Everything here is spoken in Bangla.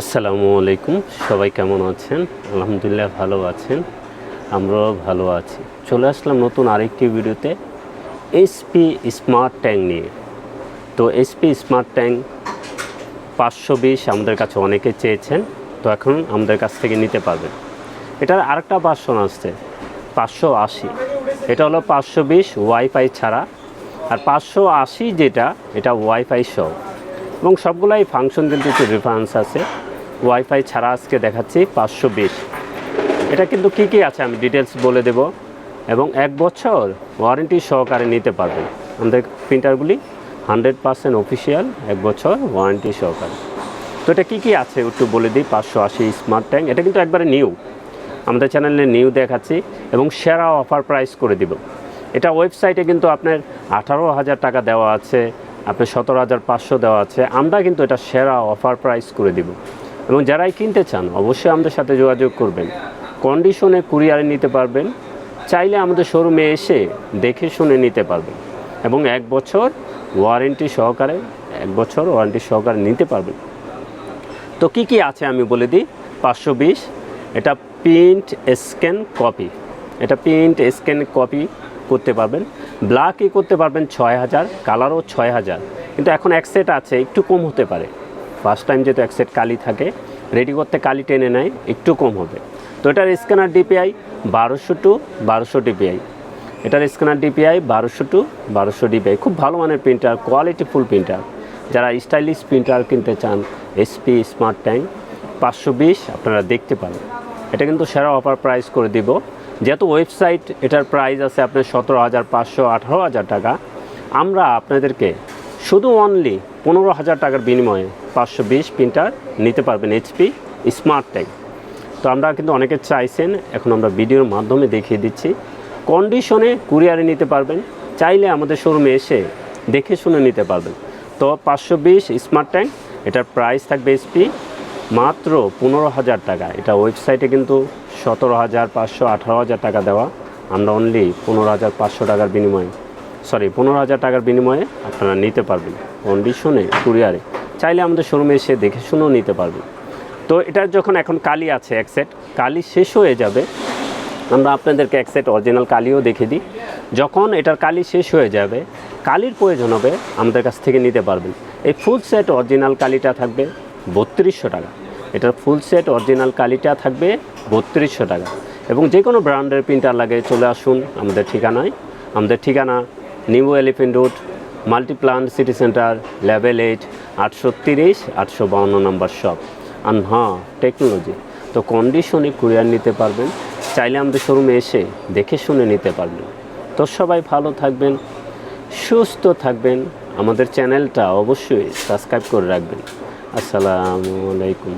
আসসালামু আলাইকুম। সবাই কেমন আছেন? আলহামদুলিল্লাহ ভালো আছেন, আমরাও ভালো আছি। চলে আসলাম নতুন আরেকটি ভিডিওতে এইচপি স্মার্ট ট্যাঙ্ক নিয়ে। তো এইচপি স্মার্ট ট্যাঙ্ক 520 আমাদের কাছে অনেকে চেয়েছেন, তো এখন আমাদের কাছ থেকে নিতে পারবেন। এটার আরেকটা ভার্সন আসছে 580, এটা হলো 520 ওয়াইফাই ছাড়া, আর 580 যেটা এটা ওয়াইফাই সহ, এবং সবগুলাই ফাংশন কিন্তু একটু ডিফারেন্স আছে। ওয়াইফাই ছাড়া আজকে দেখাচ্ছি 520। এটা কিন্তু কী কী আছে আমি ডিটেলস বলে দেব, এবং 1 বছর ওয়ারেন্টি সহকারে নিতে পারবেন। আমাদের প্রিন্টারগুলি 100% অফিসিয়াল, 1 বছর ওয়ারেন্টি সহকারে। তো এটা কী কী আছে একটু বলে দিই। 580 স্মার্ট ট্যাঙ্ক, এটা কিন্তু একবারে নিউ, আমাদের চ্যানেলে নিউ দেখাচ্ছি, এবং সেরা অফার প্রাইস করে দিব। এটা ওয়েবসাইটে কিন্তু আপনার 18,000 টাকা দেওয়া আছে, আপনার 17,500 দেওয়া আছে। আমরা কিন্তু এটা সেরা অফার প্রাইস করে দিব, এবং যারাই কিনতে চান অবশ্যই আমাদের সাথে যোগাযোগ করবেন। কন্ডিশনে কুরিয়ারে নিতে পারবেন, চাইলে আমাদের শোরুমে এসে দেখে শুনে নিতে পারবেন, এবং 1 বছর ওয়ারেন্টি সহকারে নিতে পারবেন। তো কি কি আছে আমি বলে দিই। 520, এটা প্রিন্ট স্ক্যান কপি, এটা প্রিন্ট স্ক্যান কপি করতে পারবেন। ব্ল্যাকই করতে পারবেন 6,000, কালারও 6,000, কিন্তু এখন এক সেট আছে, একটু কম হতে পারে। ফার্স্ট টাইম যেহেতু এক সেট কালি থাকে, রেডি করতে কালি টেনে নেয়, একটু কম হবে। তো এটার স্ক্যানার ডিপিআই 1200 টু 1200 ডিপিআই, এটার স্ক্যানার ডিপিআই 1200 টু 1200 ডিপিআই। খুব ভালো মানের প্রিন্টার, কোয়ালিটিফুল প্রিন্টার। যারা স্টাইলিশ প্রিন্টার কিনতে চান, এইচপি স্মার্ট ট্যাঙ্ক 520 আপনারা দেখতে পারেন। এটা কিন্তু সেরা অফার প্রাইস করে দিব, যেহেতু ওয়েবসাইট এটার প্রাইস আছে আপনার 17,500 18,000 টাকা। আমরা আপনাদেরকে শুধু অনলি 15,000 টাকার বিনিময়ে 520 প্রিন্টার নিতে পারবেন এইচপি স্মার্ট ট্যাঙ্ক। তো আমরা কিন্তু অনেকে চাইছেন, এখন আমরা ভিডিওর মাধ্যমে দেখিয়ে দিচ্ছি। কন্ডিশনে কুরিয়ারে নিতে পারবেন, চাইলে আমাদের শোরুমে এসে দেখে শুনে নিতে পারবেন। তো 520 স্মার্ট ট্যাঙ্ক, এটার প্রাইস থাকবে এইচপি মাত্র 15,000 টাকা। এটা ওয়েবসাইটে কিন্তু 17,500 18,000 টাকা দেওয়া, আমরা অনলি 15,500 টাকার বিনিময়ে 15,000 টাকার বিনিময়ে আপনারা নিতে পারবেন কন্ডিশনে কুরিয়ারে। চাইলে আমাদের শোরুমে এসে দেখে শুনেও নিতে পারবেন। তো এটার যখন এখন কালি আছে এক সেট, কালি শেষ হয়ে যাবে, আমরা আপনাদেরকে এক সেট অরিজিনাল কালিও দেখে দিই। যখন এটার কালি শেষ হয়ে যাবে, কালির প্রয়োজন হবে, আমাদের কাছ থেকে নিতে পারবেন। এই ফুল সেট অরিজিনাল কালিটা থাকবে 3200 টাকা। এটার ফুল সেট অরিজিনাল কালিটা থাকবে 3200 টাকা। এবং যে কোনো ব্র্যান্ডের প্রিন্টার লাগে চলে আসুন আমাদের ঠিকানায়। আমাদের ঠিকানা new elephant road, Multiplan city centre, level 8, 830 852 নম্বর শপ, আনহা টেকনোলজি। তো কন্ডিশনে কুরিয়ার নিতে পারবেন, চাইলে আমাদের শোরুমে এসে দেখে শুনে নিতে পারবেন। তো সবাই ভালো থাকবেন, সুস্থ থাকবেন, আমাদের চ্যানেলটা অবশ্যই সাবস্ক্রাইব করে রাখবেন। আসসালামু আলাইকুম।